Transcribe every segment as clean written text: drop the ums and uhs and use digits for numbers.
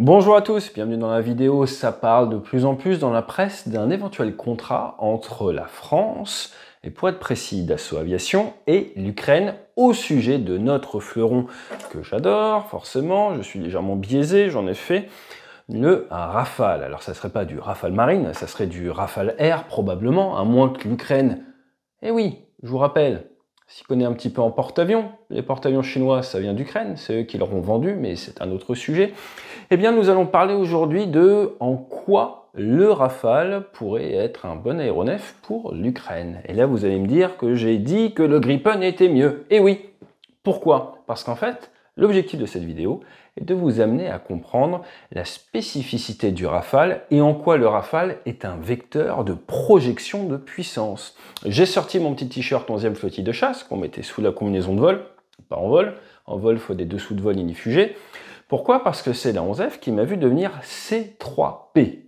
Bonjour à tous, bienvenue dans la vidéo. Ça parle de plus en plus dans la presse d'un éventuel contrat entre la France, et pour être précis Dassault Aviation, et l'Ukraine au sujet de notre fleuron que j'adore, forcément, je suis légèrement biaisé, j'en ai fait, le Rafale. Alors ça serait pas du Rafale Marine, ça serait du Rafale Air probablement, à moins que l'Ukraine... Eh oui, je vous rappelle, s'y connaît un petit peu en porte-avions, les porte-avions chinois ça vient d'Ukraine, c'est eux qui leur ont vendu, mais c'est un autre sujet. Eh bien, nous allons parler aujourd'hui de en quoi le Rafale pourrait être un bon aéronef pour l'Ukraine. Et là, vous allez me dire que j'ai dit que le Gripen était mieux. Et oui, pourquoi? Parce qu'en fait, l'objectif de cette vidéo est de vous amener à comprendre la spécificité du Rafale et en quoi le Rafale est un vecteur de projection de puissance. J'ai sorti mon petit t-shirt 11e flottille de chasse qu'on mettait sous la combinaison de vol, pas en vol. En vol, il faut des dessous de vol inifugés. Pourquoi? Parce que c'est la 11F qui m'a vu devenir C3P.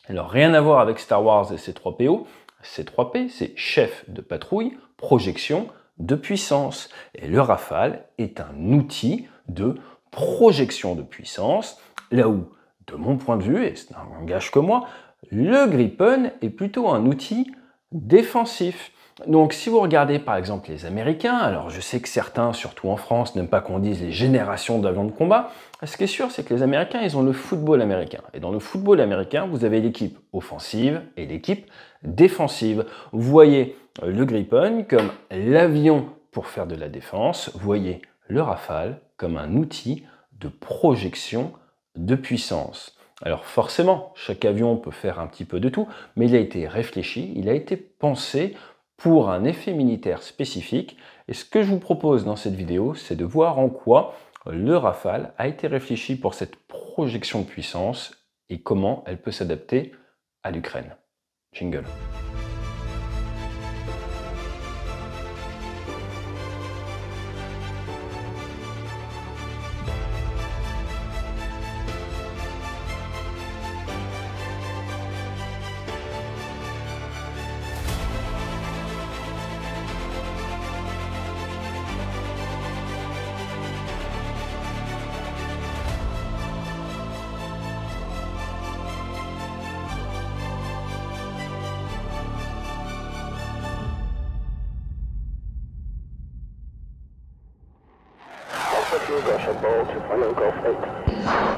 Alors rien à voir avec Star Wars et C3PO. C3P, c'est chef de patrouille, projection de puissance. Et le Rafale est un outil de projection de puissance, là où, de mon point de vue, et c'est un langage que moi, le Gripen est plutôt un outil défensif. Donc si vous regardez par exemple les Américains, alors je sais que certains, surtout en France, n'aiment pas qu'on dise les générations d'avions de combat, ce qui est sûr c'est que les Américains, ils ont le football américain. Et dans le football américain, vous avez l'équipe offensive et l'équipe défensive. Vous voyez le Gripen comme l'avion pour faire de la défense, vous voyez le Rafale comme un outil de projection de puissance. Alors forcément, chaque avion peut faire un petit peu de tout, mais il a été réfléchi, il a été pensé pour un effet militaire spécifique. Et ce que je vous propose dans cette vidéo, c'est de voir en quoi le Rafale a été réfléchi pour cette projection de puissance et comment elle peut s'adapter à l'Ukraine. Jingle.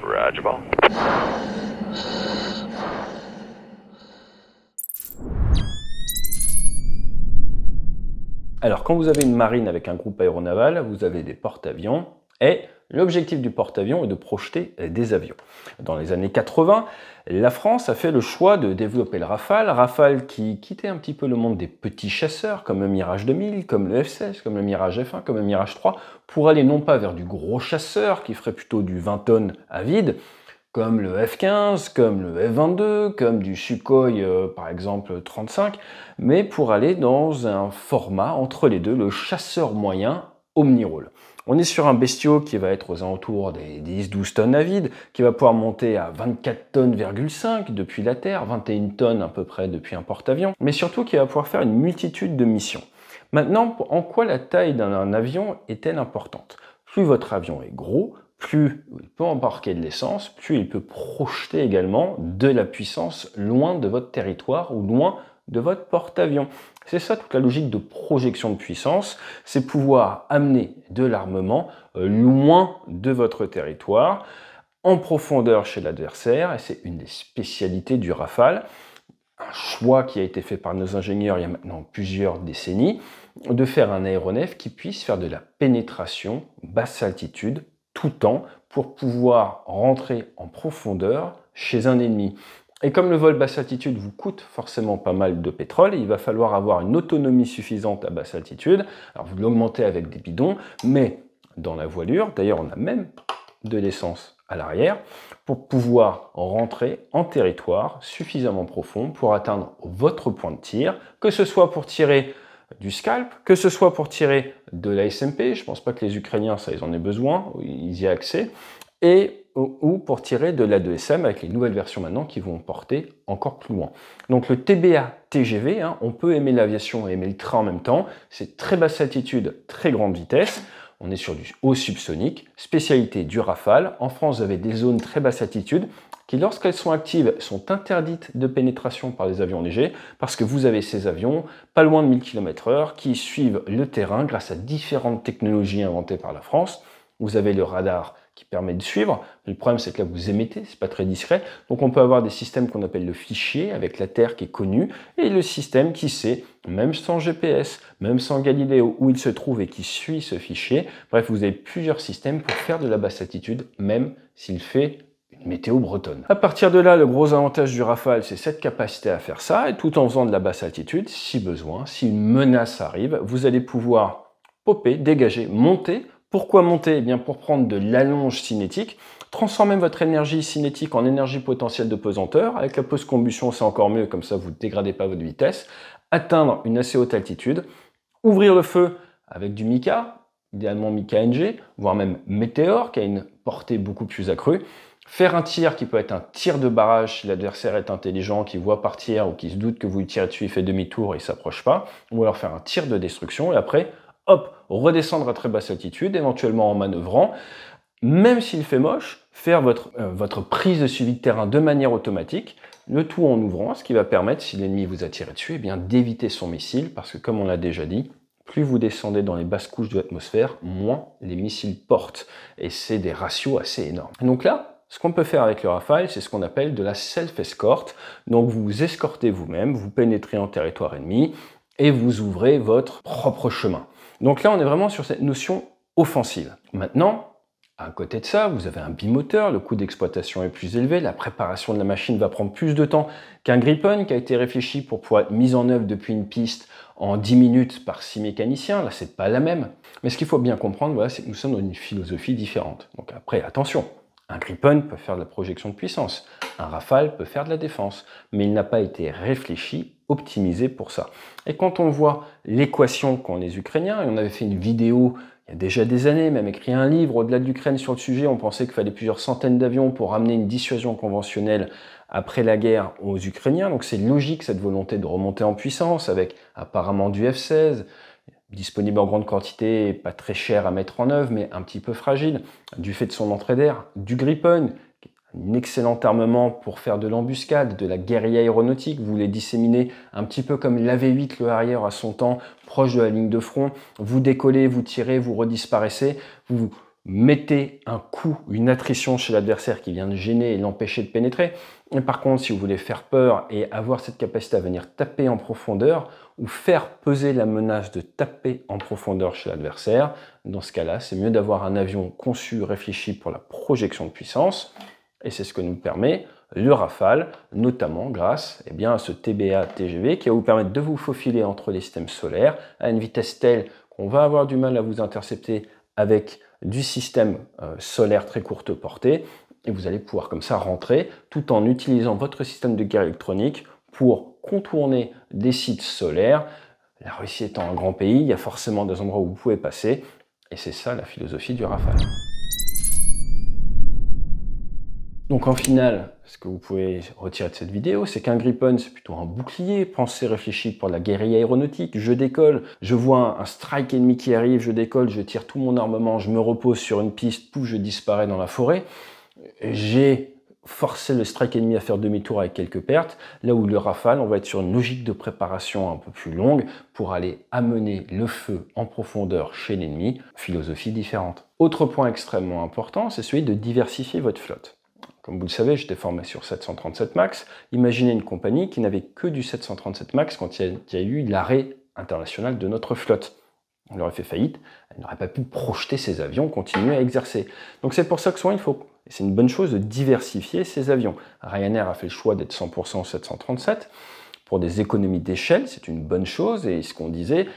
Roger ball. Alors, quand vous avez une marine avec un groupe aéronaval, vous avez des porte-avions et l'objectif du porte-avions est de projeter des avions. Dans les années 80, la France a fait le choix de développer le Rafale. Rafale qui quittait un petit peu le monde des petits chasseurs comme le Mirage 2000, comme le F-16, comme le Mirage F1, comme le Mirage 3, pour aller non pas vers du gros chasseur qui ferait plutôt du 20 tonnes à vide, comme le F-15, comme le F-22, comme du Sukhoi par exemple 35, mais pour aller dans un format entre les deux, le chasseur moyen omnirôle. On est sur un bestiau qui va être aux alentours des 10-12 tonnes à vide, qui va pouvoir monter à 24 tonnes,5 depuis la Terre, 21 tonnes à peu près depuis un porte-avions, mais surtout qui va pouvoir faire une multitude de missions. Maintenant, en quoi la taille d'un avion est-elle importante? Plus votre avion est gros, plus il peut embarquer de l'essence, plus il peut projeter également de la puissance loin de votre territoire ou loin de votre porte-avions. C'est ça toute la logique de projection de puissance, c'est pouvoir amener de l'armement loin de votre territoire, en profondeur chez l'adversaire, et c'est une des spécialités du Rafale. Un choix qui a été fait par nos ingénieurs il y a maintenant plusieurs décennies, de faire un aéronef qui puisse faire de la pénétration basse altitude tout temps pour pouvoir rentrer en profondeur chez un ennemi. Et comme le vol basse altitude vous coûte forcément pas mal de pétrole, il va falloir avoir une autonomie suffisante à basse altitude. Alors vous l'augmentez avec des bidons, mais dans la voilure, d'ailleurs on a même de l'essence à l'arrière, pour pouvoir rentrer en territoire suffisamment profond pour atteindre votre point de tir, que ce soit pour tirer du scalp, que ce soit pour tirer de la SMP, je ne pense pas que les Ukrainiens, ça ils en aient besoin, ils y ont accès, ou pour tirer de l'A2SM avec les nouvelles versions maintenant qui vont porter encore plus loin. Donc le TBA TGV, on peut aimer l'aviation et aimer le train en même temps, c'est très basse altitude, très grande vitesse. On est sur du haut subsonique, spécialité du Rafale. En France, vous avez des zones très basse altitude qui, lorsqu'elles sont actives, sont interdites de pénétration par les avions légers parce que vous avez ces avions pas loin de 1000 km/h qui suivent le terrain grâce à différentes technologies inventées par la France. Vous avez le radar qui permet de suivre. Mais le problème, c'est que là, vous émettez, c'est pas très discret. Donc, on peut avoir des systèmes qu'on appelle le fichier, avec la Terre qui est connue, et le système qui sait, même sans GPS, même sans Galileo, où il se trouve et qui suit ce fichier. Bref, vous avez plusieurs systèmes pour faire de la basse altitude, même s'il fait une météo bretonne. À partir de là, le gros avantage du Rafale, c'est cette capacité à faire ça, et tout en faisant de la basse altitude, si besoin, si une menace arrive, vous allez pouvoir popper, dégager, monter. Pourquoi monter? Eh bien, pour prendre de l'allonge cinétique, transformer votre énergie cinétique en énergie potentielle de pesanteur. Avec la post-combustion, c'est encore mieux, comme ça vous ne dégradez pas votre vitesse. Atteindre une assez haute altitude, ouvrir le feu avec du Mica, idéalement Mica NG, voire même Météor, qui a une portée beaucoup plus accrue. Faire un tir qui peut être un tir de barrage si l'adversaire est intelligent, qui voit partir ou qui se doute que vous lui tirez dessus, il fait demi-tour et il ne s'approche pas. Ou alors faire un tir de destruction et après, hop, redescendre à très basse altitude, éventuellement en manœuvrant. Même s'il fait moche, faire votre prise de suivi de terrain de manière automatique, le tout en ouvrant, ce qui va permettre, si l'ennemi vous a tiré dessus, eh bien d'éviter son missile, parce que comme on l'a déjà dit, plus vous descendez dans les basses couches de l'atmosphère, moins les missiles portent. Et c'est des ratios assez énormes. Donc là, ce qu'on peut faire avec le Rafale, c'est ce qu'on appelle de la self-escort. Donc vous vous escortez vous-même, vous pénétrez en territoire ennemi et vous ouvrez votre propre chemin. Donc là, on est vraiment sur cette notion offensive. Maintenant, à côté de ça, vous avez un bimoteur, le coût d'exploitation est plus élevé, la préparation de la machine va prendre plus de temps qu'un Gripen qui a été réfléchi pour pouvoir être mis en œuvre depuis une piste en 10 minutes par 6 mécaniciens. Là, c'est pas la même. Mais ce qu'il faut bien comprendre, voilà, c'est que nous sommes dans une philosophie différente. Donc après, attention, un Gripen peut faire de la projection de puissance, un Rafale peut faire de la défense, mais il n'a pas été réfléchi, optimisé pour ça. Et quand on voit l'équation qu'ont les Ukrainiens, et on avait fait une vidéo il y a déjà des années, même écrit un livre au-delà de l'Ukraine sur le sujet, on pensait qu'il fallait plusieurs centaines d'avions pour ramener une dissuasion conventionnelle après la guerre aux Ukrainiens. Donc c'est logique cette volonté de remonter en puissance avec apparemment du F-16, disponible en grande quantité, pas très cher à mettre en œuvre, mais un petit peu fragile, du fait de son entrée d'air, du Gripen, un excellent armement pour faire de l'embuscade, de la guérilla aéronautique. Vous les disséminez un petit peu comme l'AV-8, le Harrier à son temps, proche de la ligne de front. Vous décollez, vous tirez, vous redisparaissez. Vous mettez un coup, une attrition chez l'adversaire qui vient de gêner et l'empêcher de pénétrer. Et par contre, si vous voulez faire peur et avoir cette capacité à venir taper en profondeur ou faire peser la menace de taper en profondeur chez l'adversaire, dans ce cas-là, c'est mieux d'avoir un avion conçu, réfléchi pour la projection de puissance. Et c'est ce que nous permet le Rafale, notamment grâce à ce TBA TGV qui va vous permettre de vous faufiler entre les systèmes solaires à une vitesse telle qu'on va avoir du mal à vous intercepter avec du système solaire très courte portée. Et vous allez pouvoir comme ça rentrer tout en utilisant votre système de guerre électronique pour contourner des sites solaires. La Russie étant un grand pays, il y a forcément des endroits où vous pouvez passer. Et c'est ça la philosophie du Rafale. Donc en final, ce que vous pouvez retirer de cette vidéo, c'est qu'un Gripen, c'est plutôt un bouclier, pensé, réfléchi pour la guérilla aéronautique. Je décolle, je vois un strike ennemi qui arrive, je décolle, je tire tout mon armement, je me repose sur une piste, pouf, je disparais dans la forêt. J'ai forcé le strike ennemi à faire demi-tour avec quelques pertes, là où le Rafale, on va être sur une logique de préparation un peu plus longue pour aller amener le feu en profondeur chez l'ennemi, philosophie différente. Autre point extrêmement important, c'est celui de diversifier votre flotte. Comme vous le savez, j'étais formé sur 737 MAX. Imaginez une compagnie qui n'avait que du 737 MAX quand il y a eu l'arrêt international de notre flotte. Elle aurait fait faillite, elle n'aurait pas pu projeter ses avions, continuer à exercer. Donc c'est pour ça que souvent il faut, et c'est une bonne chose, de diversifier ses avions. Ryanair a fait le choix d'être 100% 737 pour des économies d'échelle, c'est une bonne chose, et ce qu'on disait,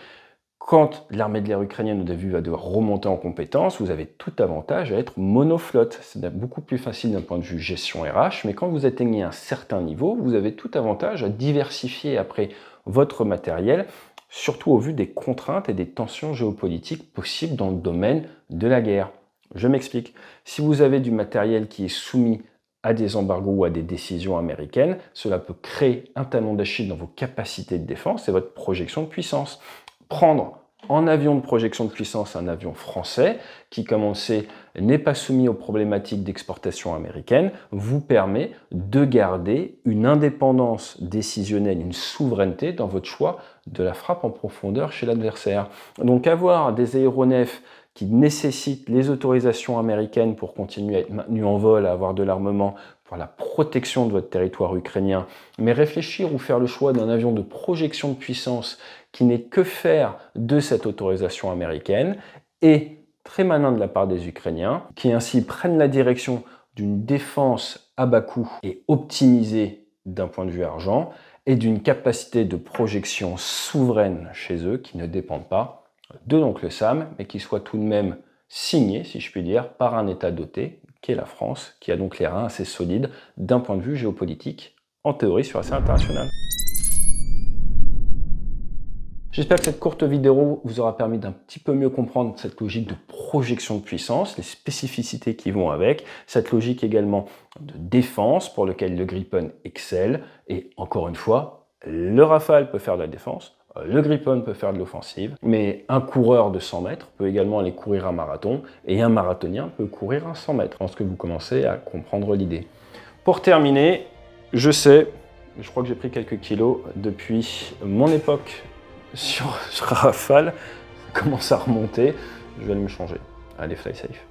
quand l'armée de l'air ukrainienne va devoir remonter en compétence, vous avez tout avantage à être monoflotte. C'est beaucoup plus facile d'un point de vue gestion RH, mais quand vous atteignez un certain niveau, vous avez tout avantage à diversifier après votre matériel, surtout au vu des contraintes et des tensions géopolitiques possibles dans le domaine de la guerre. Je m'explique. Si vous avez du matériel qui est soumis à des embargos ou à des décisions américaines, cela peut créer un talon d'Achille dans vos capacités de défense et votre projection de puissance. Prendre en avion de projection de puissance, un avion français qui, comme on le sait, n'est pas soumis aux problématiques d'exportation américaine, vous permet de garder une indépendance décisionnelle, une souveraineté dans votre choix de la frappe en profondeur chez l'adversaire. Donc avoir des aéronefs qui nécessitent les autorisations américaines pour continuer à être maintenus en vol, à avoir de l'armement pour la protection de votre territoire ukrainien, mais réfléchir ou faire le choix d'un avion de projection de puissance qui n'est que faire de cette autorisation américaine est très malin de la part des Ukrainiens, qui ainsi prennent la direction d'une défense à bas coût et optimisée d'un point de vue argent, et d'une capacité de projection souveraine chez eux qui ne dépendent pas de l'oncle Sam, mais qui soit tout de même signé, si je puis dire, par un État doté, qui est la France, qui a donc les reins assez solides d'un point de vue géopolitique, en théorie sur la scène internationale. J'espère que cette courte vidéo vous aura permis d'un petit peu mieux comprendre cette logique de projection de puissance, les spécificités qui vont avec, cette logique également de défense pour laquelle le Gripen excelle, et encore une fois, le Rafale peut faire de la défense, le Gripen peut faire de l'offensive, mais un coureur de 100 mètres peut également aller courir un marathon, et un marathonien peut courir un 100 mètres. Je pense que vous commencez à comprendre l'idée. Pour terminer, je sais, je crois que j'ai pris quelques kilos depuis mon époque sur Rafale, ça commence à remonter, je vais aller me changer. Allez, fly safe.